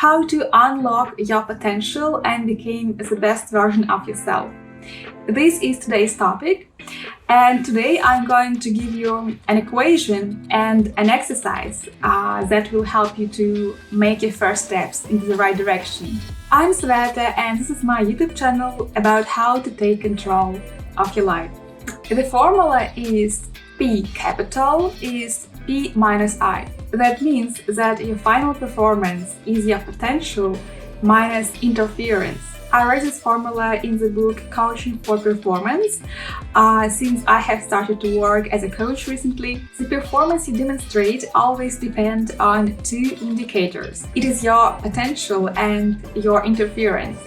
how to unlock your potential and become the best version of yourself. This is today's topic, and today I'm going to give you an equation and an exercise that will help you to make your first steps into the right direction. I'm Sveta, and this is my YouTube channel about how to take control of your life. The formula is P capital is P minus I. That means that your final performance is your potential minus interference. I read this formula in the book Coaching for Performance. Since I have started to work as a coach recently, the performance you demonstrate always depends on two indicators. It is your potential and your interference.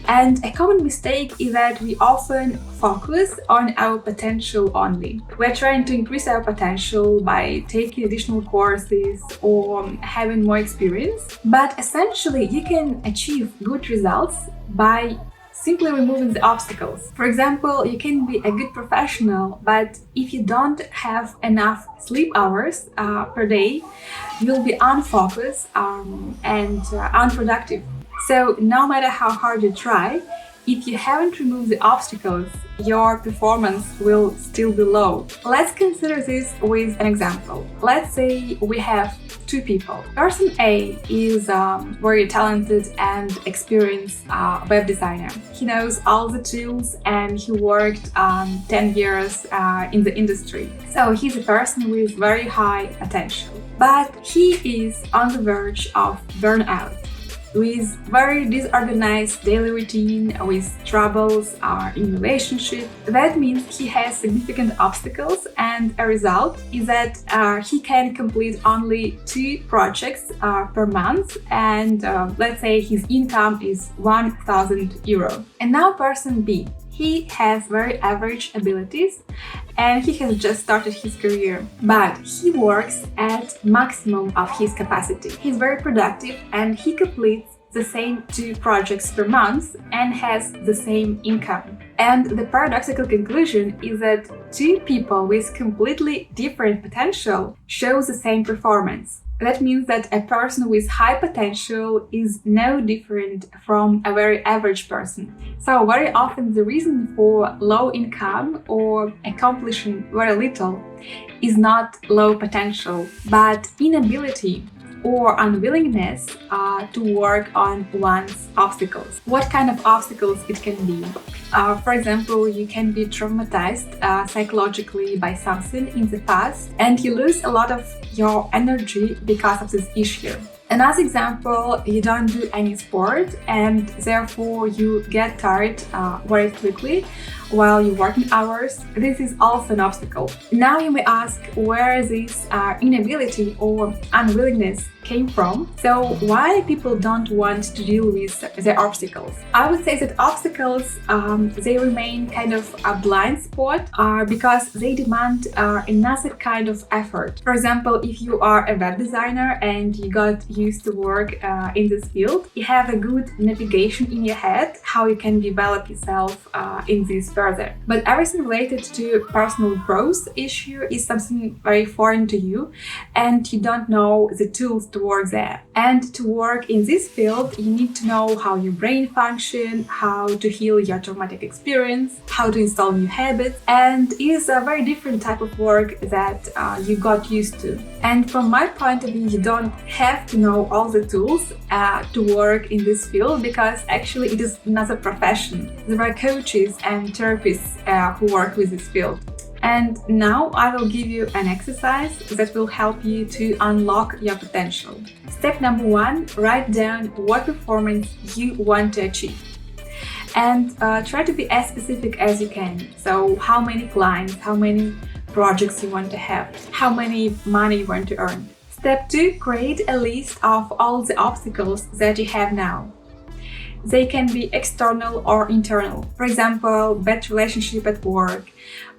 And a common mistake is that we often focus on our potential only. We're trying to increase our potential by taking additional courses or having more experience. But essentially, you can achieve good results by simply removing the obstacles. For example, you can be a good professional, but if you don't have enough sleep hours per day, you'll be unfocused and unproductive. So no matter how hard you try, if you haven't removed the obstacles, your performance will still be low. Let's consider this with an example. Let's say we have two people. Person A is very talented and experienced web designer. He knows all the tools and he worked 10 years in the industry. So he's a person with very high potential. But he is on the verge of burnout, with very disorganized daily routine, with troubles in relationship. That means he has significant obstacles, and a result is that he can complete only 2 projects per month, and let's say his income is 1,000 euro. And now person B. He has very average abilities and he has just started his career, but he works at maximum of his capacity. He's very productive and he completes the same 2 projects per month and has the same income. And the paradoxical conclusion is that 2 people with completely different potential show the same performance. That means that a person with high potential is no different from a very average person. So very often the reason for low income or accomplishing very little is not low potential, but inability or unwillingness to work on one's obstacles. What kind of obstacles it can be? For example, you can be traumatized psychologically by something in the past and you lose a lot of your energy because of this issue. Another example, you don't do any sport and therefore you get tired very quickly while you're working hours. This is also an obstacle. Now you may ask where this inability or unwillingness came from. So why people don't want to deal with their obstacles? I would say that obstacles, they remain kind of a blind spot because they demand another kind of effort. For example, if you are a web designer and you got used to work in this field, you have a good navigation in your head how you can develop yourself in this further. But everything related to personal growth issue is something very foreign to you and you don't know the tools to work there. And to work in this field, you need to know how your brain functions, how to heal your traumatic experience, how to install new habits, and it is a very different type of work that you got used to. And from my point of view, you don't have to know all the tools to work in this field because actually it is another profession. There are coaches and therapists who work with this field. And now I will give you an exercise that will help you to unlock your potential. Step number 1, write down what performance you want to achieve. And try to be as specific as you can. So how many clients, how many projects you want to have, how many money you want to earn. Step 2, create a list of all the obstacles that you have now. They can be external or internal. For example, bad relationship at work,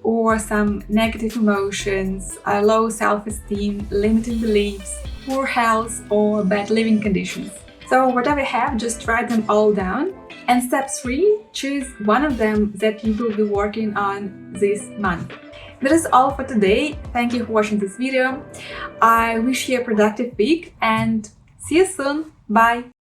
or some negative emotions, low self-esteem, limiting beliefs, poor health, or bad living conditions. So whatever you have, just write them all down. And step 3, choose one of them that you will be working on this month. That is all for today. Thank you for watching this video. I wish you a productive week and see you soon. Bye!